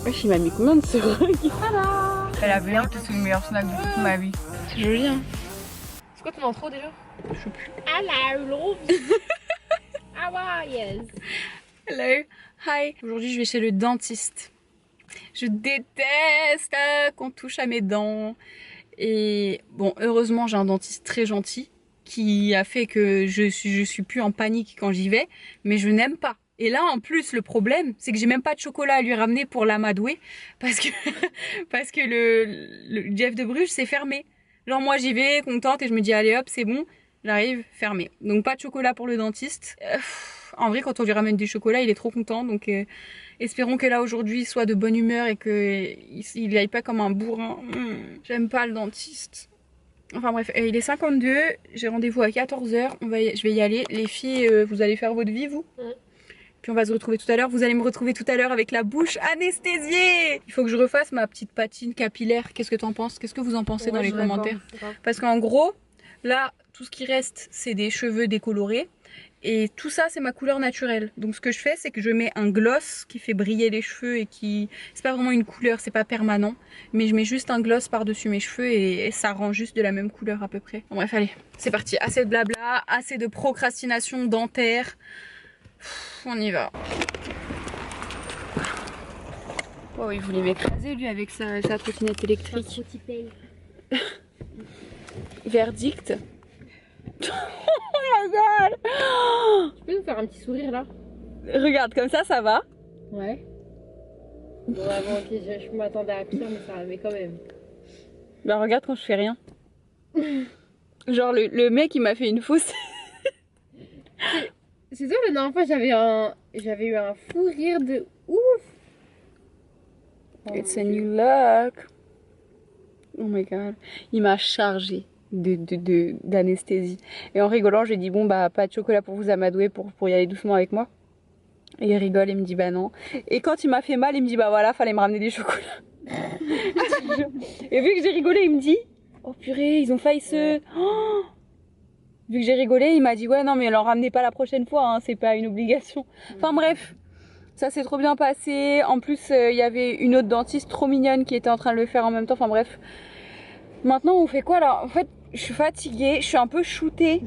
Wesh, il m'a mis combien de seringues? Tada. Elle avait l'air que c'est le meilleur snack de toute ma vie. C'est joli hein. C'est quoi ton intro déjà? Je sais plus. Hello, love. How are you? Hello, hi. Aujourd'hui je vais chez le dentiste. Je déteste qu'on touche à mes dents. Et bon, heureusement j'ai un dentiste très gentil qui a fait que je suis plus en panique quand j'y vais, mais je n'aime pas. Et là en plus le problème c'est que j'ai même pas de chocolat à lui ramener pour l'amadouer parce que parce que le Jeff de Bruges c'est fermé. Genre moi j'y vais contente et je me dis allez hop c'est bon, j'arrive fermé. Donc pas de chocolat pour le dentiste. En vrai quand on lui ramène du chocolat il est trop content donc espérons que là aujourd'hui il soit de bonne humeur et qu'il aille pas comme un bourrin. J'aime pas le dentiste. Enfin bref, il est 52, j'ai rendez-vous à 14 h, je vais y aller. Les filles, vous allez faire votre vie vous? Puis on va se retrouver tout à l'heure. Vous allez me retrouver tout à l'heure avec la bouche anesthésiée. Il faut que je refasse ma petite patine capillaire. Qu'est-ce que t'en penses? Qu'est-ce que vous en pensez dans les commentaires? Parce qu'en gros, là, tout ce qui reste, c'est des cheveux décolorés. Et tout ça, c'est ma couleur naturelle. Donc ce que je fais, c'est que je mets un gloss qui fait briller les cheveux et qui... C'est pas vraiment une couleur, c'est pas permanent. Mais je mets juste un gloss par-dessus mes cheveux et ça rend juste de la même couleur à peu près. Bon, bref, allez, c'est parti. Assez de blabla, assez de procrastination dentaire. On y va. Oh, il voulait m'écraser lui avec sa trottinette électrique. Verdict. Oh my god. Tu peux nous faire un petit sourire là? Regarde, comme ça va. Ouais. Bon, bon ok, je m'attendais à pire, mais ça va, mais quand même. Bah regarde quand je fais rien. Genre le mec il m'a fait une fausse. C'est sûr, la dernière fois j'avais eu un fou rire de ouf. Oh It's a new look. Oh my god. Il m'a chargé d'anesthésie. Et en rigolant, j'ai dit bon bah pas de chocolat pour vous amadouer pour y aller doucement avec moi. Et il rigole et me dit bah non. Et quand il m'a fait mal, il me dit bah voilà, fallait me ramener des chocolats. Et vu que j'ai rigolé, il me dit oh purée, ils ont failli se... Oh, vu que j'ai rigolé, il m'a dit ouais non mais leur ramenez pas la prochaine fois, hein, c'est pas une obligation. Enfin bref, ça s'est trop bien passé. En plus il y avait une autre dentiste trop mignonne qui était en train de le faire en même temps. Enfin bref. Maintenant on fait quoi là? En fait je suis fatiguée, je suis un peu shootée.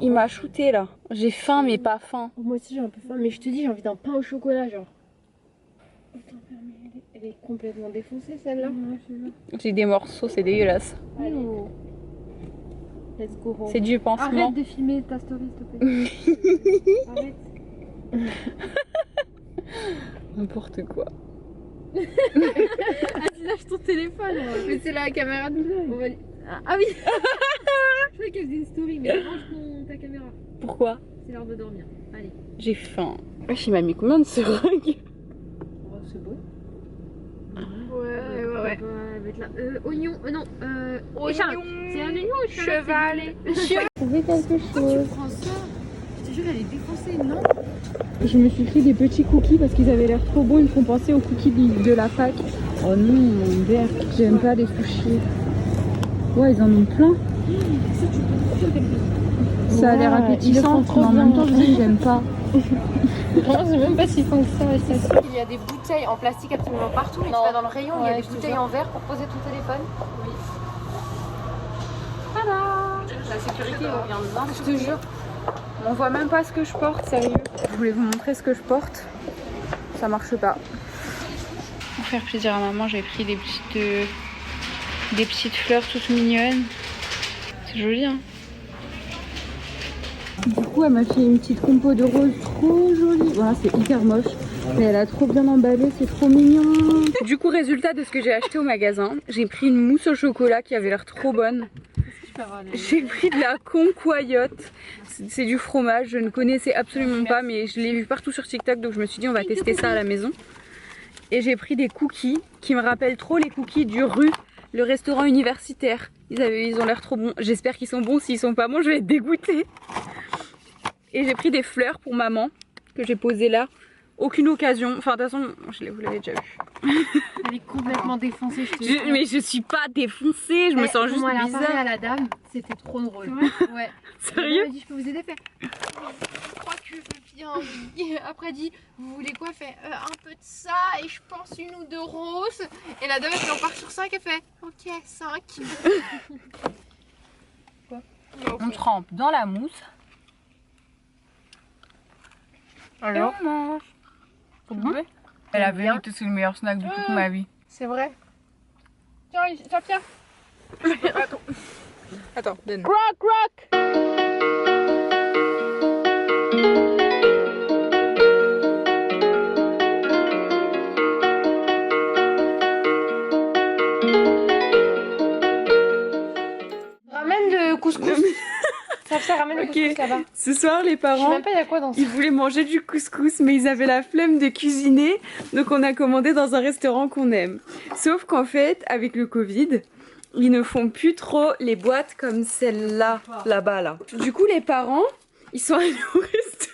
Il m'a shooté là. J'ai faim mais pas faim. Moi aussi j'ai un peu faim, mais je te dis j'ai envie d'un pain au chocolat genre. Elle est complètement défoncée celle-là. J'ai des morceaux, c'est dégueulasse. Let's go home. C'est du pansement. Arrête de filmer ta story s'il te plaît. Arrête. N'importe quoi. Ah tu lâches ton téléphone. Mais c'est la caméra de vlog. Ah oui. Je croyais qu'elle faisait une story, mais range ta caméra. Pourquoi? C'est l'heure de dormir. Allez. J'ai faim. Wesh, il m'a mis combien de seringues? Oh, c'est bon. Ouais. On va mettre là. Oignon. Non. Oignon. C'est un oignon ou Cheval. Trouver quelque chose. Tu prends ça? Je te jure, elle est défoncée, non? Je me suis pris des petits cookies parce qu'ils avaient l'air trop bons. Ils me font penser aux cookies de la fac. Oh non, mon verre. J'aime pas les sushis. Ouais, ils en ont plein. Ça a l'air appétissant, mais en même temps, je dis que j'aime pas. Je sais même pas si font que ça. Il y a des bouteilles en plastique absolument partout, mais tu vas dans le rayon, il y a des bouteilles en verre pour poser ton téléphone. Oui. Tada! La sécurité revient dedans. Je te jure, on voit même pas ce que je porte, sérieux. Je voulais vous montrer ce que je porte. Ça marche pas. Pour faire plaisir à maman, j'ai pris des petites fleurs toutes mignonnes. C'est joli, hein? Du coup, elle m'a fait une petite compo de roses trop jolie. Voilà, c'est hyper moche. Mais elle a trop bien emballé, c'est trop mignon. Du coup, résultat de ce que j'ai acheté au magasin, j'ai pris une mousse au chocolat qui avait l'air trop bonne. J'ai pris de la concoyote. C'est du fromage, je ne connaissais absolument pas, mais je l'ai vu partout sur TikTok, donc je me suis dit on va tester ça à la maison. Et j'ai pris des cookies qui me rappellent trop les cookies du Rue, le restaurant universitaire. Ils ont l'air trop bons. J'espère qu'ils sont bons. S'ils sont pas bons, je vais être dégoûtée. Et j'ai pris des fleurs pour maman que j'ai posées là. Aucune occasion. Enfin, de toute façon, vous l'avez déjà vu. Elle est complètement défoncée, je te jure. Mais je suis pas défoncée, je me sens juste elle a bizarre. parlé à la dame, c'était trop drôle. Ouais. Sérieux? Elle m'a dit, je peux vous aider, faire. Je crois que papillon bien, oui. Après, elle dit, vous voulez quoi? Elle fait un peu de ça et je pense 1 ou 2 roses. Et la dame, elle en part sur 5, elle fait, ok, 5. Quoi? On trempe dans la mousse. Alors? Et on mange. Faut goûter. Elle a vérité, c'est le meilleur snack de toute ma vie. C'est vrai. Tiens, ça tient. Attends, donne. Croc, croc. Ramène le couscous. Ça ramène le couscous là-bas. Ce soir, les Je sais parents, même pas il y a quoi dans ça. ils voulaient manger du couscous, mais ils avaient la flemme de cuisiner. Donc on a commandé dans un restaurant qu'on aime. Sauf qu'en fait, avec le Covid, ils ne font plus trop les boîtes comme celle-là, là-bas, là. Du coup, les parents, ils sont allés au resto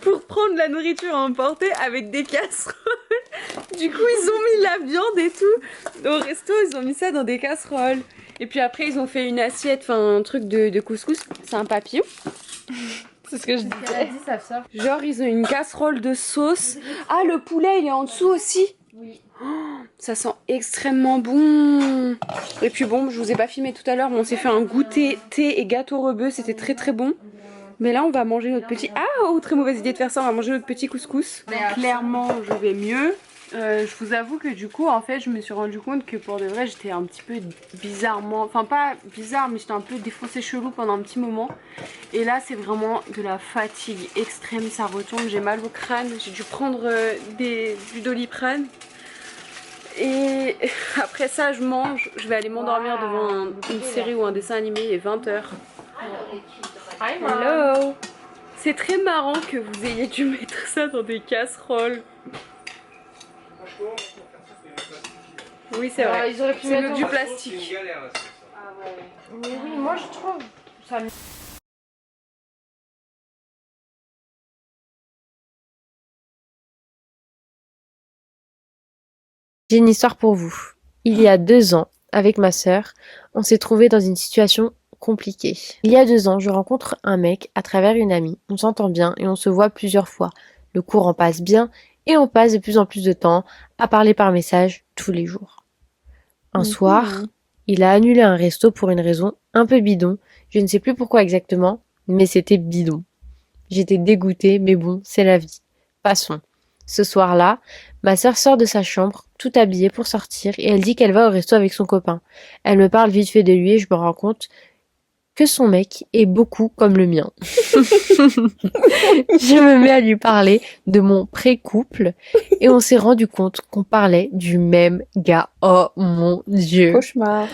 pour prendre la nourriture à emporter avec des casseroles. Du coup, ils ont mis la viande et tout. Au resto, ils ont mis ça dans des casseroles. Et puis après, ils ont fait une assiette, enfin un truc de couscous. C'est un papillon. C'est ce que je disais. Elle a dit ça sort. Genre, ils ont une casserole de sauce. Ah, le poulet, il est en dessous aussi. Oui. Oh, ça sent extrêmement bon. Et puis bon, je vous ai pas filmé tout à l'heure, mais on s'est fait un goûter thé et gâteau rebeu. C'était très très bon. Mais là, on va manger notre petit... Ah, oh, très mauvaise idée de faire ça. On va manger notre petit couscous. Clairement, je vais mieux. Je vous avoue que du coup, en fait, je me suis rendu compte que pour de vrai, j'étais un petit peu bizarrement... Enfin, pas bizarre, mais j'étais un peu défoncée chelou pendant un petit moment. Et là, c'est vraiment de la fatigue extrême. Ça retombe, j'ai mal au crâne. J'ai dû prendre du Doliprane. Et après ça, je mange. Je vais aller m'endormir devant une série ou un dessin animé. Il est 20h. Hello. C'est très marrant que vous ayez dû mettre ça dans des casseroles. Oui, c'est vrai. Ils auraient pu C'est mettre du plastique. Oui, oui, moi je trouve ça. J'ai une histoire pour vous. Il y a 2 ans, avec ma sœur, on s'est trouvé dans une situation compliquée. Il y a 2 ans, je rencontre un mec à travers une amie. On s'entend bien et on se voit plusieurs fois. Le courant passe bien et on passe de plus en plus de temps à parler par message tous les jours. Un soir, il a annulé un resto pour une raison un peu bidon. Je ne sais plus pourquoi exactement, mais c'était bidon. J'étais dégoûtée, mais bon, c'est la vie. Passons. Ce soir-là, ma sœur sort de sa chambre, tout habillée pour sortir, et elle dit qu'elle va au resto avec son copain. Elle me parle vite fait de lui et je me rends compte que son mec est beaucoup comme le mien. Je me mets à lui parler de mon pré-couple et on s'est rendu compte qu'on parlait du même gars. Oh mon Dieu. Cauchemar.